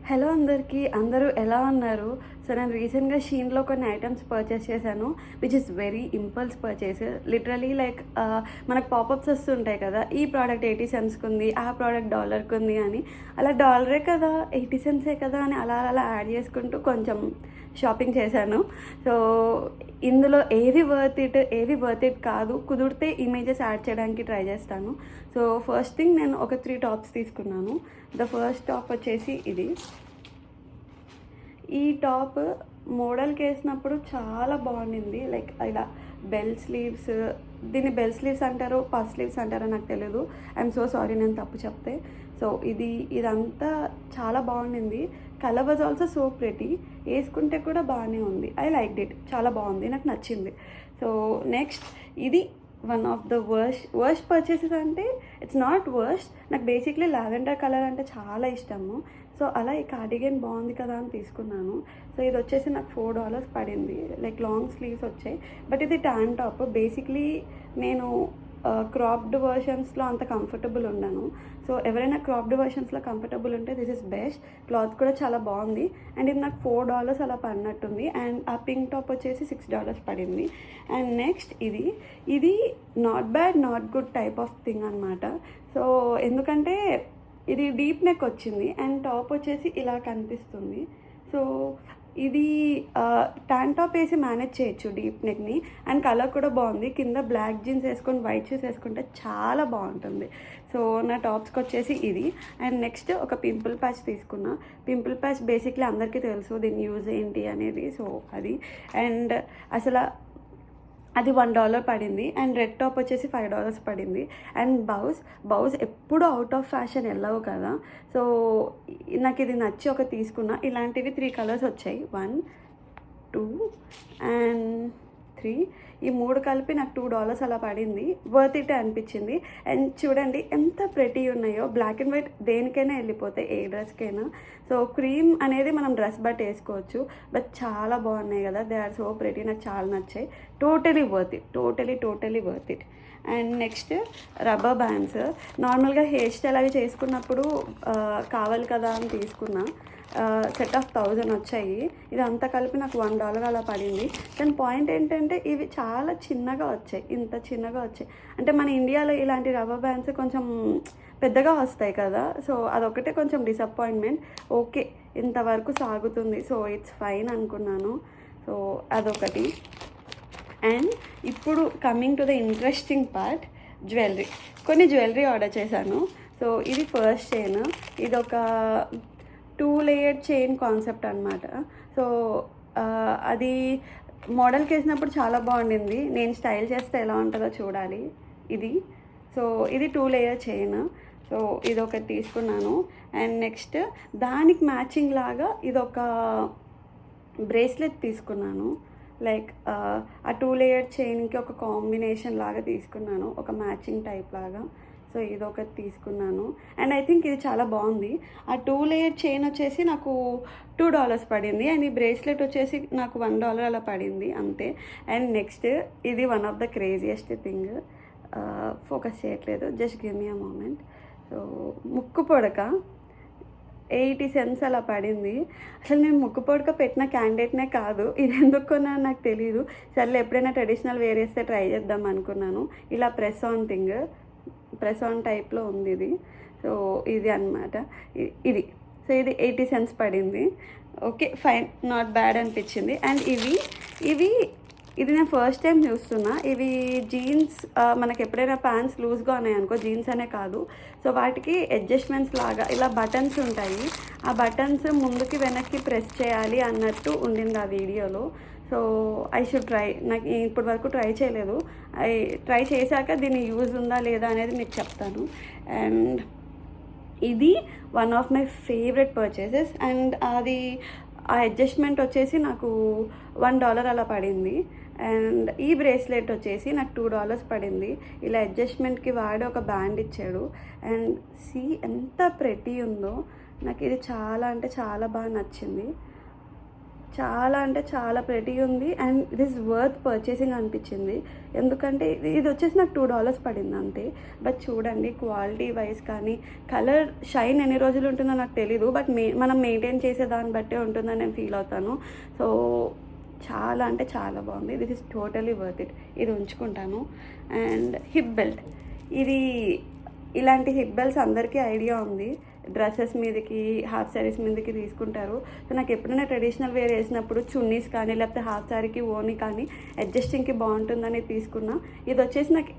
Hello అందరికీ, అందరూ ఎలా ఉన్నారు? సో నేను రీసెంట్గా షీన్లో కొన్ని ఐటమ్స్ పర్చేస్ చేశాను, which is very impulse purchase. Literally like మనకు పాపప్స్ వస్తుంటాయి కదా, ఈ ప్రోడక్ట్ 80 సెంట్స్కి ఉంది, ఆ ప్రోడక్ట్ $1కి ఉంది అని. అలా డాలరే కదా, 80 సెంట్సే కదా అని అలా అలా యాడ్ చేసుకుంటూ కొంచెం షాపింగ్ చేశాను. సో ఇందులో ఏవి వర్త్ ఇట్ కాదు, కుదిరితే ఇమేజెస్ యాడ్ చేయడానికి ట్రై చేస్తాను. సో ఫస్ట్ థింగ్ నేను ఒక 3 టాప్స్ తీసుకున్నాను. ద ఫస్ట్ టాప్ వచ్చేసి ఇది. ఈ టాప్ మోడల్కి వేసినప్పుడు చాలా బాగుండింది. లైక్ ఇలా బెల్ స్లీవ్స్, దీన్ని బెల్ స్లీవ్స్ అంటారో పఫ్ స్లీవ్స్ అంటారో నాకు తెలియదు. ఐఎమ్ సో సారీ నేను తప్పు చెప్తే. సో ఇదంతా చాలా బాగుండింది. Colour was also so pretty, వేసుకుంటే కూడా బాగానే ఉంది. ఐ లైక్ ఇట్, చాలా బాగుంది, నాకు నచ్చింది. సో నెక్స్ట్ ఇది one of the worst purchases అంటే ఇట్స్ నాట్ వర్స్ట్, నాకు బేసిక్లీ లావెండర్ కలర్ అంటే చాలా ఇష్టము. సో అలా ఈ కార్డిగన్ బాగుంది కదా అని తీసుకున్నాను. సో ఇది వచ్చేసి నాకు $4 పడింది. లైక్ లాంగ్ స్లీవ్స్ వచ్చాయి, బట్ ఇది ట్యాన్ టాప్. బేసిక్లీ నేను క్రాప్డ్ వర్షన్స్లో అంత కంఫర్టబుల్ ఉండను. సో ఎవరైనా క్రాప్డ్ వర్షన్స్లో కంఫర్టబుల్ ఉంటే దిస్ ఇస్ బెస్ట్. క్లాత్ కూడా చాలా బాగుంది, అండ్ ఇది నాకు $4 అలా పడినట్టుంది. అండ్ ఆ పింక్ టాప్ వచ్చేసి $6 పడింది. అండ్ నెక్స్ట్ ఇది not bad not good type of thing అనమాట. సో ఎందుకంటే ఇది డీప్ నెక్ వచ్చింది అండ్ టాప్ వచ్చేసి ఇలా కనిపిస్తుంది. సో ఇది ట్యాన్ టాప్ వేసి మేనేజ్ చేయొచ్చు డీప్ నెక్ని, అండ్ కలర్ కూడా బాగుంది. కింద బ్లాక్ జీన్స్ వేసుకొని వైట్ షూస్ వేసుకుంటే చాలా బాగుంటుంది. సో నా టాప్స్కి వచ్చేసి ఇది. అండ్ నెక్స్ట్ ఒక పింపుల్ ప్యాచ్ తీసుకున్నా. పింపుల్ ప్యాచ్ బేసిక్లీ అందరికీ తెలుసు దీని యూజ్ ఏంటి అనేది. సో అది, అండ్ అసలు అది $1 పడింది. అండ్ రెడ్ టాప్ వచ్చేసి $5 పడింది. అండ్ బౌస్ ఎప్పుడు అవుట్ ఆఫ్ ఫ్యాషన్ వెళ్ళవు కదా. సో నాకు ఇది నచ్చి ఒక తీసుకున్నా. ఇలాంటివి 3 కలర్స్ వచ్చాయి, 1 2 అండ్ 3. ఈ 3 కలిపి నాకు $2 అలా పడింది. వర్త్ ఇట్ అనిపించింది. అండ్ చూడండి ఎంత ప్రెటీ ఉన్నాయో. బ్లాక్ అండ్ వైట్ దేనికైనా వెళ్ళిపోతాయి, ఏ డ్రెస్కైనా. సో క్రీమ్ అనేది మనం డ్రెస్ బట్టి వేసుకోవచ్చు, బట్ చాలా బాగున్నాయి కదా. దే ఆర్ సో ప్రెటీ, నాకు చాలా నచ్చాయి. Totally worth it, totally worth it. And next rubber bands. నార్మల్గా హెయిర్ స్టైల్ అవి చేసుకున్నప్పుడు కావాలి కదా అని తీసుకున్నా. సెట్ ఆఫ్ 1000 వచ్చాయి. ఇదంతా కలిపి నాకు $1 అలా పడింది. దాని పాయింట్ ఏంటంటే ఇవి చాలా చిన్నగా వచ్చాయి, ఇంత చిన్నగా వచ్చాయి. అంటే మన ఇండియాలో ఇలాంటి రబ్బర్ బ్యాండ్స్ కొంచెం పెద్దగా వస్తాయి కదా. సో అదొకటే కొంచెం డిసప్పాయింట్మెంట్. ఓకే, ఇంతవరకు సాగుతుంది, సో ఇట్స్ ఫైన్ అనుకున్నాను. సో అదొకటి. అండ్ ఇప్పుడు coming to the interesting part, jewellery. కొన్ని జ్యువెలరీ ఆర్డర్ చేశాను. సో ఇది ఫస్ట్ చైన్. ఇది ఒక 2 లేయర్డ్ చైన్ కాన్సెప్ట్ అనమాట. సో అది మోడల్కి వేసినప్పుడు చాలా బాగుండింది. నేను స్టైల్ చేస్తే ఎలా ఉంటుందో చూడాలి. సో ఇది 2 లేయర్ చైన్. సో ఇది ఒకటి తీసుకున్నాను. అండ్ నెక్స్ట్ దానికి మ్యాచింగ్ లాగా ఇదొక బ్రేస్లెట్ తీసుకున్నాను. లైక్ ఆ 2 లేయర్ చైన్కి ఒక కాంబినేషన్ లాగా తీసుకున్నాను, ఒక మ్యాచింగ్ టైప్ లాగా. సో ఇదొకటి తీసుకున్నాను. అండ్ ఐ థింక్ ఇది చాలా బాగుంది. ఆ 2 లేయర్ చైన్ వచ్చేసి నాకు $2 పడింది. అండ్ ఈ బ్రేస్లెట్ వచ్చేసి నాకు $1 అలా పడింది అంతే. అండ్ నెక్స్ట్ ఇది one of the craziest thing. Focus చేయట్లేదు, just give me a moment. So ముక్కు పొడక 80 సెంట్స్ అలా పడింది. అసలు నేను ముక్కు పొడక పెట్టిన క్యాండిడేట్నే కాదు. ఇది ఎందుకు కొన్నాను నాకు తెలీదు. సర్లే ఎప్పుడైనా ట్రెడిషనల్ వేర్ వేస్తే ట్రై చేద్దాం అనుకున్నాను. ఇలా ప్రెస్ ఆన్ టైప్లో ఉంది ఇది. సో ఇది అనమాట ఇది. సో ఇది 80 సెంట్స్ పడింది. ఓకే ఫైన్, నాట్ బ్యాడ్ అనిపించింది. అండ్ ఇది నేను ఫస్ట్ టైం చూస్తున్నా. ఇవి జీన్స్, మనకి ఎప్పుడైనా ప్యాంట్స్ లూజ్గా ఉన్నాయనుకో, జీన్స్ అనే కాదు, సో వాటికి అడ్జస్ట్మెంట్స్ లాగా ఇలా బటన్స్ ఉంటాయి. ఆ బటన్స్ ముందుకి వెనక్కి ప్రెస్ చేయాలి అన్నట్టు ఉండింది ఆ వీడియోలో. So I should try. నాకు ఇప్పటి వరకు ట్రై చేయలేదు. ట్రై చేశాక దీని యూజ్ ఉందా లేదా అనేది మీకు చెప్తాను. అండ్ ఇది one of my favourite purchases. And అది ఆ అడ్జస్ట్మెంట్ వచ్చేసి నాకు $1 అలా పడింది. అండ్ ఈ బ్రేస్లెట్ వచ్చేసి నాకు $2 పడింది. ఇలా అడ్జస్ట్మెంట్కి వాడి ఒక బ్యాండ్ ఇచ్చాడు. అండ్ ఎంత ప్రెటీ ఉందో. నాకు ఇది చాలా అంటే చాలా బాగా నచ్చింది. చాలా అంటే చాలా ప్రెటీగా ఉంది and it is worth purchasing అనిపించింది. ఎందుకంటే ఇది వచ్చేసి నాకు $2 పడింది అంతే. బట్ చూడండి క్వాలిటీ వైజ్ కానీ కలర్ షైన్ ఎన్ని రోజులు ఉంటుందో నాకు తెలీదు. బట్ మనం మెయింటైన్ చేసే దాన్ని బట్టే ఉంటుందని నేను ఫీల్ అవుతాను. సో చాలా అంటే చాలా బాగుంది. This is totally worth it. ఇది ఉంచుకుంటాను. అండ్ హిప్ బెల్ట్, ఇది ఇలాంటి హిప్ బెల్ట్స్ అందరికీ ఐడియా ఉంది. డ్రెస్సెస్ మీదకి హాఫ్ శారీస్ మీదకి తీసుకుంటారు. సో నాకు ఎప్పుడైనా ట్రెడిషనల్ వేర్ వేసినప్పుడు చున్నీస్ కానీ లేకపోతే హాఫ్ శారీకి ఓనీ కానీ అడ్జస్టింగ్కి బాగుంటుందని తీసుకున్నా. ఇది వచ్చేసి నాకు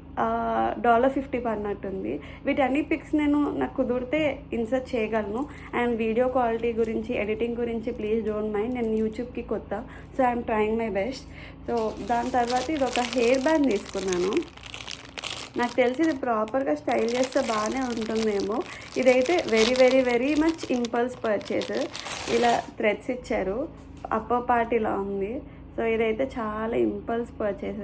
$50 పడినట్టుంది. వీటన్ని పిక్స్ నాకు కుదిరితే ఇన్సర్ట్ చేయగలను. అండ్ వీడియో క్వాలిటీ గురించి ఎడిటింగ్ గురించి ప్లీజ్ డోంట్ మైండ్. నేను యూట్యూబ్కి కొత్త, so I'm trying my best. So దాని తర్వాత ఇది ఒక హెయిర్ బ్యాండ్ తీసుకున్నాను. నాకు తెలిసి ఇది ప్రాపర్గా స్టైల్ చేస్తే బాగానే ఉంటుందేమో. ఇదైతే very very very much impulse purchase. ఇలా థ్రెడ్స్ ఇచ్చారు, అప్పర్ పార్ట్ ఇలా ఉంది. సో ఇదైతే చాలా ఇంపల్స్ పర్చేస్.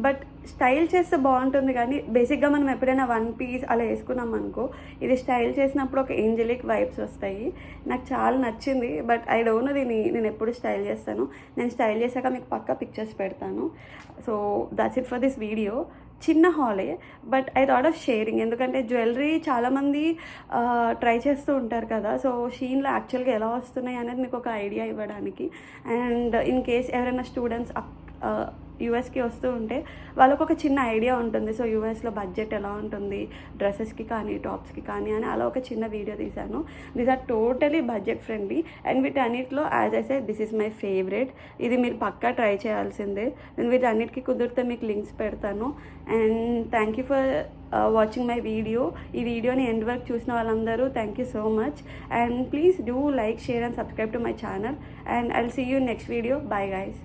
బట్ స్టైల్ చేస్తే బాగుంటుంది కానీ బేసిక్గా మనం ఎప్పుడైనా 1 పీస్ అలా వేసుకున్నాం అనుకో, ఇది స్టైల్ చేసినప్పుడు ఒక ఏంజలిక్ వైబ్స్ వస్తాయి. నాకు చాలా నచ్చింది. బట్ ఐ డోంట్ నో దీన్ని నేను ఎప్పుడు స్టైల్ చేస్తాను. నేను స్టైల్ చేశాక మీకు పక్కా పిక్చర్స్ పెడతాను. So that's it for this video. చిన్న హాలే, but I thought of sharing. ఎందుకంటే జ్యువెలరీ చాలామంది ట్రై చేస్తూ ఉంటారు కదా. సో షీన్లో యాక్చువల్గా ఎలా వస్తున్నాయి అనేది మీకు ఒక ఐడియా ఇవ్వడానికి. అండ్ ఇన్ కేస్ ఎవరైనా స్టూడెంట్స్ యూఎస్కి వస్తూ ఉంటే వాళ్ళకు ఒక చిన్న ఐడియా ఉంటుంది. సో యూఎస్లో బడ్జెట్ ఎలా ఉంటుంది డ్రెస్సెస్కి కానీ టాప్స్కి కానీ అని అలా ఒక చిన్న వీడియో తీశాను. These are totally budget friendly. And వీటన్నిటిలో as I say this is my favourite. ఇది మీరు పక్కా ట్రై చేయాల్సిందే. నేను వీటన్నిటికీ కుదిరితే మీకు లింక్స్ పెడతాను. And thank you for watching my video. ఈ వీడియోని ఎండ్ వరకు చూసిన వాళ్ళందరూ thank you so much. And please do like, share and subscribe to my channel. And I'll see you next video. Bye guys.